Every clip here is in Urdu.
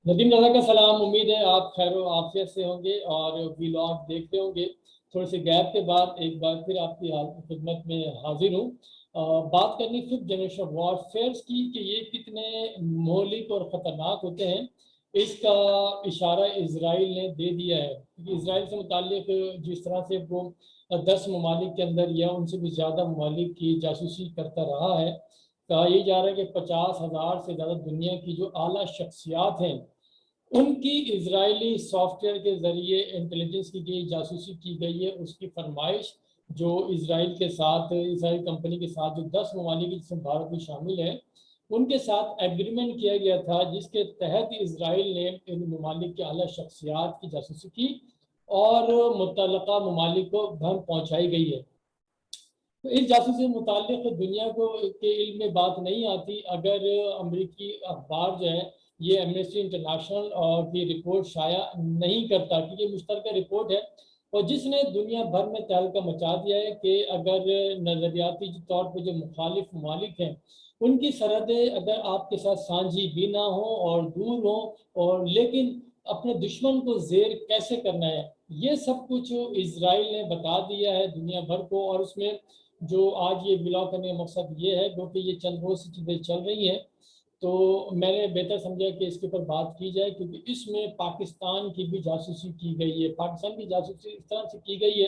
ندیم رضا کا سلام، امید ہے آپ خیر و عافیت سے ہوں گے اور ویلاگ دیکھتے ہوں گے۔ تھوڑے سے گیپ کے بعد ایک بار پھر آپ کی خدمت میں حاضر ہوں۔ بات کرنی ففتھ جنریشن وارفیئرس کی کہ یہ کتنے مہلک اور خطرناک ہوتے ہیں، اس کا اشارہ اسرائیل نے دے دیا ہے۔ کیونکہ اسرائیل سے متعلق جس طرح سے وہ 10 ممالک کے اندر یا ان سے بھی زیادہ ممالک کی جاسوسی کرتا رہا ہے، کہا یہ جا رہا ہے کہ 50,000 سے زیادہ دنیا کی جو اعلیٰ شخصیات ہیں ان کی اسرائیلی سافٹ ویئر کے ذریعے انٹیلیجنس کی گئی، جاسوسی کی گئی ہے۔ اس کی فرمائش جو اسرائیل کے ساتھ، اسرائیل کمپنی کے ساتھ جو 10 ممالک جس میں بھارت بھی شامل ہے، ان کے ساتھ ایگریمنٹ کیا گیا تھا، جس کے تحت اسرائیل نے ان ممالک کے اعلیٰ شخصیات کی جاسوسی کی اور متعلقہ ممالک کو دھن پہنچائی گئی ہے۔ تو اس جاسوسی سے متعلق دنیا کو کے علم میں بات نہیں آتی اگر امریکی اخبار جو ہے یہ ایمنسٹی انٹرنیشنل کی رپورٹ شائع نہیں کرتا، کیونکہ یہ مشترکہ رپورٹ ہے اور جس نے دنیا بھر میں تہلکہ مچا دیا ہے کہ اگر نظریاتی طور پہ جو مخالف ممالک ہیں ان کی سرحدیں اگر آپ کے ساتھ سانجھی بھی نہ ہوں اور دور ہوں، اور لیکن اپنے دشمن کو زیر کیسے کرنا ہے، یہ سب کچھ اسرائیل نے بتا دیا ہے دنیا بھر کو۔ اور اس میں جو آج یہ بلاگ کرنے کا مقصد یہ ہے، کیونکہ یہ چند روز سے چیزیں چل رہی ہیں تو میں نے بہتر سمجھا کہ اس کے اوپر بات کی جائے، کیونکہ اس میں پاکستان کی بھی جاسوسی کی گئی ہے۔ پاکستان کی جاسوسی اس طرح سے کی گئی ہے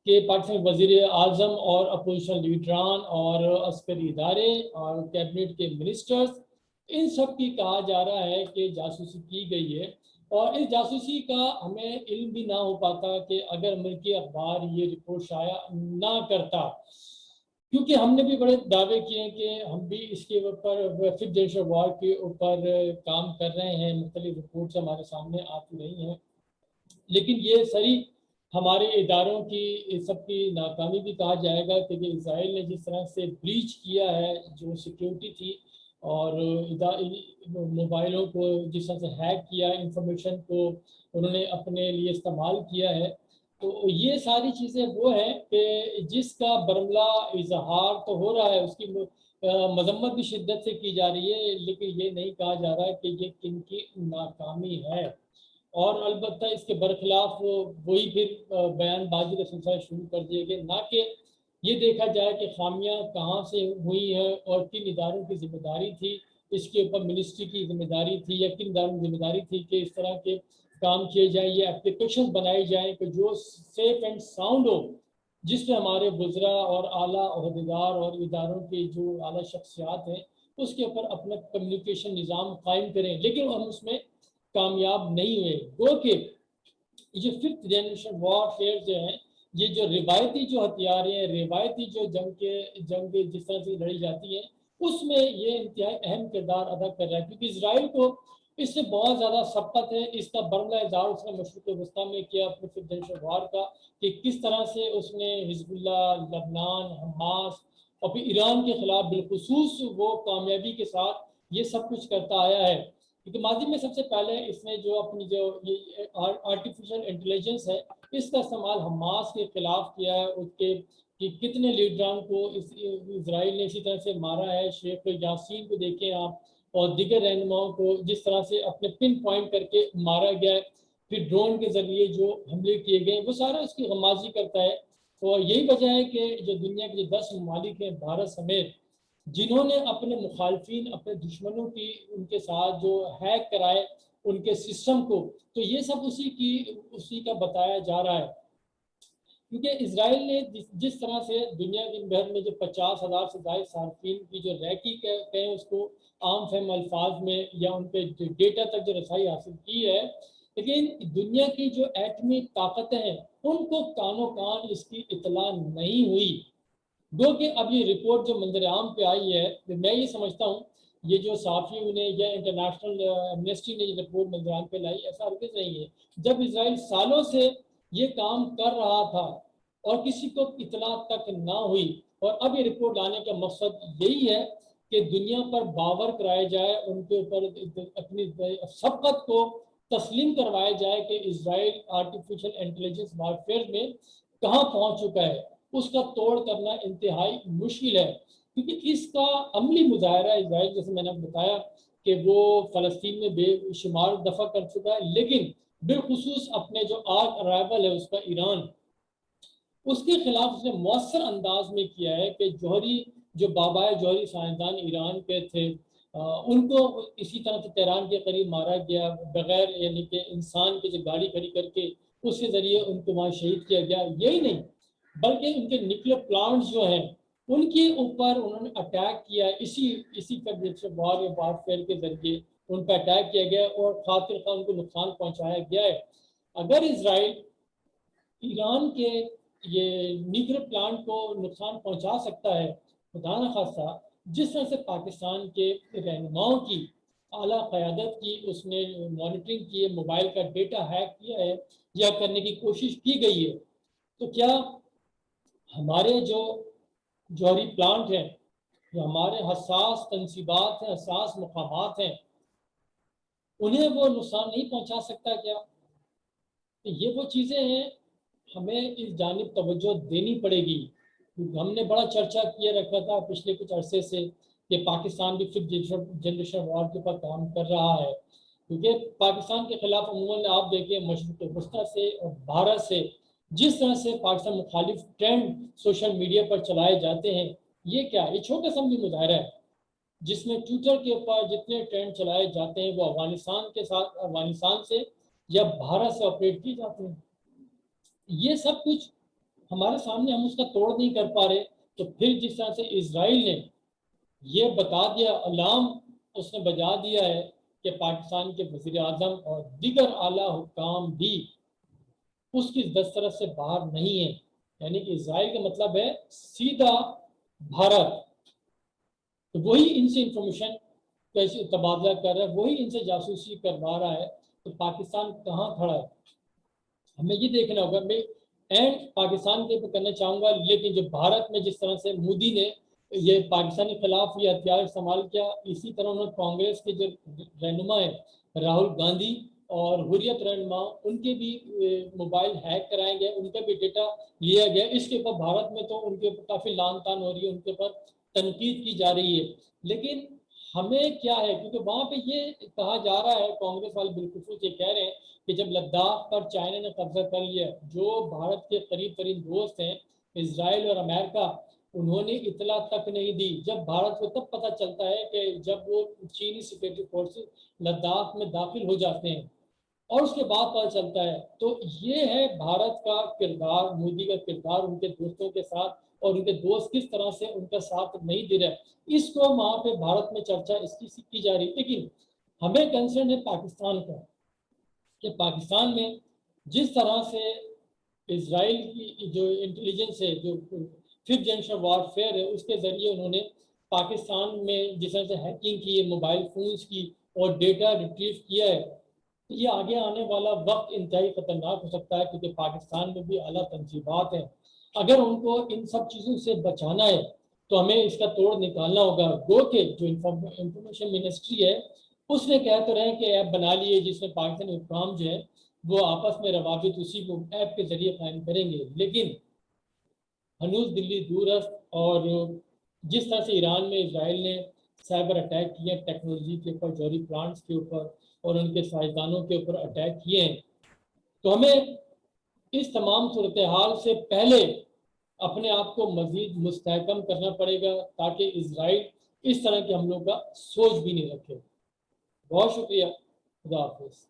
کہ پاکستان وزیر اعظم اور اپوزیشن لیڈران اور عسکری ادارے اور کیبنٹ کے منسٹرز، ان سب کی کہا جا رہا ہے کہ جاسوسی کی گئی ہے۔ اور اس جاسوسی کا ہمیں علم بھی نہ ہو پاتا کہ اگر امریکی اخبار یہ رپورٹ شائع نہ کرتا، کیونکہ ہم نے بھی بڑے دعوے کیے ہیں کہ ہم بھی اس کے اوپر ففتھ جنریشن وار کے اوپر کام کر رہے ہیں، مختلف رپورٹس ہمارے سامنے آتی رہی ہیں، لیکن یہ صحیح ہمارے اداروں کی سب کی ناکامی بھی کہا جائے گا کہ اسرائیل نے جس طرح سے بریچ کیا ہے جو سیکیورٹی تھی اور موبائلوں کو جس طرح سے ہیک کیا، انفارمیشن کو انہوں نے اپنے لیے استعمال کیا ہے، تو یہ ساری چیزیں وہ ہیں کہ جس کا برملا اظہار تو ہو رہا ہے، اس کی مذمت بھی شدت سے کی جا رہی ہے، لیکن یہ نہیں کہا جا رہا ہے کہ یہ کن کی ناکامی ہے۔ اور البتہ اس کے برخلاف وہی پھر بیان بازی کا سلسلہ شروع کر دیے گئے، نہ کہ یہ دیکھا جائے کہ خامیاں کہاں سے ہوئی ہیں اور کن اداروں کی ذمہ داری تھی، اس کے اوپر منسٹری کی ذمہ داری تھی یا کن اداروں کی ذمہ داری تھی کہ اس طرح کے کام کیے جائیں، یہ اپلیکیشن بنائی جائیں کہ جو سیف اینڈ ساؤنڈ ہو، جس میں ہمارے وزراء اور اعلیٰ عہدیدار اور اداروں کے جو اعلیٰ شخصیات ہیں اس کے اوپر اپنا کمیونیکیشن نظام قائم کریں، لیکن ہم اس میں کامیاب نہیں ہوئے۔ گو کہ یہ ففتھ جنریشن وار فیئر جو ہیں، یہ جو روایتی جو ہتھیار ہیں، روایتی جو جنگ جس طرح سے لڑی جاتی ہیں، اس میں یہ انتہائی اہم کردار ادا کر رہا ہے، کیونکہ اسرائیل کو اس سے بہت زیادہ سبقت ہے۔ اس کا برملا اظہار اس نے مشرق وسطیٰ میں کیا اپنے ففتھ جنریشن وار کا، کہ کس طرح سے اس نے حزب اللہ، لبنان، حماس اور پھر ایران کے خلاف بالخصوص وہ کامیابی کے ساتھ یہ سب کچھ کرتا آیا ہے۔ کیونکہ ماضی میں سب سے پہلے اس نے جو اپنی جو یہ آرٹیفیشل انٹیلیجنس ہے، اس کا استعمال حماس کے خلاف کیا ہے، اس کے کہ کتنے لیڈران کو اسرائیل نے اسی طرح سے مارا ہے۔ شیخ یاسین کو دیکھیں آپ اور دیگر رہنماؤں کو جس طرح سے اپنے پن پوائنٹ کر کے مارا گیا ہے، پھر ڈرون کے ذریعے جو حملے کیے گئے وہ سارا اس کی غمازی کرتا ہے۔ اور یہی وجہ ہے کہ جو دنیا کے جو 10 ممالک ہیں بھارت سمیت، جنہوں نے اپنے مخالفین، اپنے دشمنوں کی ان کے ساتھ جو ہیک کرائے ان کے سسٹم کو، تو یہ سب اسی کا بتایا جا رہا ہے۔ کیونکہ اسرائیل نے جس طرح سے دنیا کے بھر میں جو 50,000 سے زائد صارفین کی جو ریکی کہیں اس کو عام فہم الفاظ میں یا ان پہ ڈیٹا تک جو رسائی حاصل کی ہے، لیکن دنیا کی جو ایٹمی طاقتیں ہیں ان کو کانوں کان اس کی اطلاع نہیں ہوئی۔ گو کہ اب یہ رپورٹ جو منظر عام پہ آئی ہے، میں یہ سمجھتا ہوں یہ جو صحافیوں نے یا انٹرنیشنل ایمنسٹی نے یہ رپورٹ منظر عام پہ لائی، ایسا ہرگز نہیں ہے۔ جب اسرائیل سالوں سے یہ کام کر رہا تھا اور کسی کو اطلاع تک نہ ہوئی، اور اب یہ رپورٹ لانے کا مقصد یہی ہے کہ دنیا پر باور کرایا جائے، ان کے اوپر اپنی سبقت کو تسلیم کروایا جائے کہ اسرائیل آرٹیفیشل انٹیلیجنس وارفیئر میں کہاں پہنچ چکا ہے۔ اس کا توڑ کرنا انتہائی مشکل ہے، کیونکہ اس کا عملی مظاہرہ اسرائیل، جیسے میں نے بتایا کہ وہ فلسطین میں بے شمار دفع کر چکا ہے، لیکن بالخصوص اپنے جو آج ارائیول ہے اس کا ایران، اس کے خلاف اس نے مؤثر انداز میں کیا ہے کہ جو بابائے جوہری سائنسدان ایران کے تھے ان کو اسی طرح سے تہران کے قریب مارا گیا، بغیر یعنی کہ انسان کی جو گاڑی کھڑی کر کے اس کے ذریعے ان کو وہاں شہید کیا گیا۔ یہی نہیں بلکہ ان کے نیوکلیر پلانٹس جو ہیں ان کے اوپر انہوں نے اٹیک کیا، اسی وار یا وارفیئر کے ذریعے ان پہ اٹیک کیا گیا اور خاطر خواہ ان کو نقصان پہنچایا گیا ہے۔ اگر اسرائیل ایران کے یہ نیوکلیر پلانٹ کو نقصان پہنچا سکتا ہے، خدا نخواستہ جس طرح سے پاکستان کے رہنماؤں کی اعلیٰ قیادت کی اس نے مانیٹرنگ کی ہے، موبائل کا ڈیٹا ہیک کیا ہے یا کرنے کی کوشش کی گئی ہے، تو کیا ہمارے جو جوہری پلانٹ ہیں، جو ہمارے حساس تنصیبات ہیں، حساس مقامات ہیں، انہیں وہ نقصان نہیں پہنچا سکتا کیا؟ یہ وہ چیزیں ہیں ہمیں اس جانب توجہ دینی پڑے گی۔ ہم نے بڑا چرچا کیا رکھا تھا پچھلے کچھ عرصے سے کہ پاکستان بھی ففتھ جنریشن وار کے اوپر کام کر رہا ہے، کیونکہ پاکستان کے خلاف عموماً آپ دیکھیں مشرق وسطیٰ سے اور بھارت سے جس طرح سے پاکستان مخالف ٹرینڈ سوشل میڈیا پر چلائے جاتے ہیں، یہ کیا یہ چھوٹا سا بھی مظاہرہ ہے جس میں ٹویٹر کے اوپر جتنے ٹرینڈ چلائے جاتے ہیں وہ افغانستان سے یا بھارت سے آپریٹ کیے جاتے ہیں۔ یہ سب کچھ ہمارے سامنے، ہم اس کا توڑ نہیں کر پا رہے، تو پھر جس طرح سے اسرائیل نے یہ بتا دیا، الارم اس نے بجا دیا ہے کہ پاکستان کے وزیر اعظم اور دیگر اعلیٰ حکام بھی اس کی دسترس سے باہر نہیں ہیں، یعنی کہ اسرائیل کا مطلب ہے سیدھا بھارت، تو وہی ان سے انفارمیشن کیسے تبادلہ کر رہا ہے، وہی ان سے جاسوسی کروا رہا ہے، تو پاکستان کہاں کھڑا ہے؟ ہمیں یہ دیکھنا ہوگا۔ میں اینڈ پاکستان کے کرنا چاہوں گا، لیکن جو بھارت میں جس طرح سے مودی نے یہ پاکستان کے خلاف یہ ہتھیار استعمال کیا، اسی طرح انہوں نے کانگریس کے جو رہنما ہیں راہل گاندھی اور حریت رہنما، ان کے بھی موبائل ہیک کرائے گئے، ان کا بھی ڈیٹا لیا گیا۔ اس کے اوپر بھارت میں تو ان کے اوپر کافی لان تان ہو رہی ہے، ان کے اوپر تنقید کی جا رہی ہے، لیکن ہمیں کیا ہے، کیونکہ وہاں پہ یہ کہا جا رہا ہے، کانگریس والے بالخصوص یہ کہہ رہے ہیں کہ جب لداخ پر چائنا نے قبضہ کر لیا، جو بھارت کے قریب ترین دوست ہیں اسرائیل اور امریکہ، انہوں نے اطلاع تک نہیں دی۔ جب بھارت کو تب پتہ چلتا ہے کہ جب وہ چینی سیکورٹی فورسز لداخ میں داخل ہو جاتے ہیں اور اس کے بعد پتہ چلتا ہے، تو یہ ہے بھارت کا کردار، مودی کا کردار ان کے دوستوں کے ساتھ، اور ان کے دوست کس طرح سے ان کا ساتھ نہیں دے رہے، اس کو وہاں پہ بھارت میں چرچا اس کی جا رہی۔ لیکن ہمیں کنسرن ہے پاکستان کا، کہ پاکستان میں جس طرح سے اسرائیل کی جو انٹیلیجنس ہے، جو ففتھ جنریشن وارفیئر ہے، اس کے ذریعے انہوں نے پاکستان میں جس طرح سے ہیکنگ کی ہے، موبائل فونز کی اور ڈیٹا ریٹریو کیا ہے، یہ آگے آنے والا وقت انتہائی خطرناک ہو سکتا ہے، کیونکہ پاکستان میں بھی اعلیٰ تنصیبات ہیں۔ اگر ان کو ان سب چیزوں سے بچانا ہے تو ہمیں اس کا توڑ نکالنا ہوگا۔ گو کہ جو انفارمیشن منسٹری ہے اس نے کہہ تو رہے کہ ایپ بنا لیے جس میں پاکستانی حکام جو ہے وہ آپس میں روابط اسی کو ایپ کے ذریعے قائم کریں گے، لیکن ہنوز دلی دور است، اور جس طرح سے ایران میں اسرائیل نے سائبر اٹیک کیے ٹیکنالوجی کے اوپر، جوہری پلانٹس کے اوپر اور ان کے سائنسدانوں کے اوپر اٹیک کیے ہیں، تو ہمیں اس تمام صورتحال سے پہلے اپنے آپ کو مزید مستحکم کرنا پڑے گا تاکہ اسرائیل اس طرح کے حملوں کا سوچ بھی نہیں رکھے۔ بہت شکریہ، خدا حافظ۔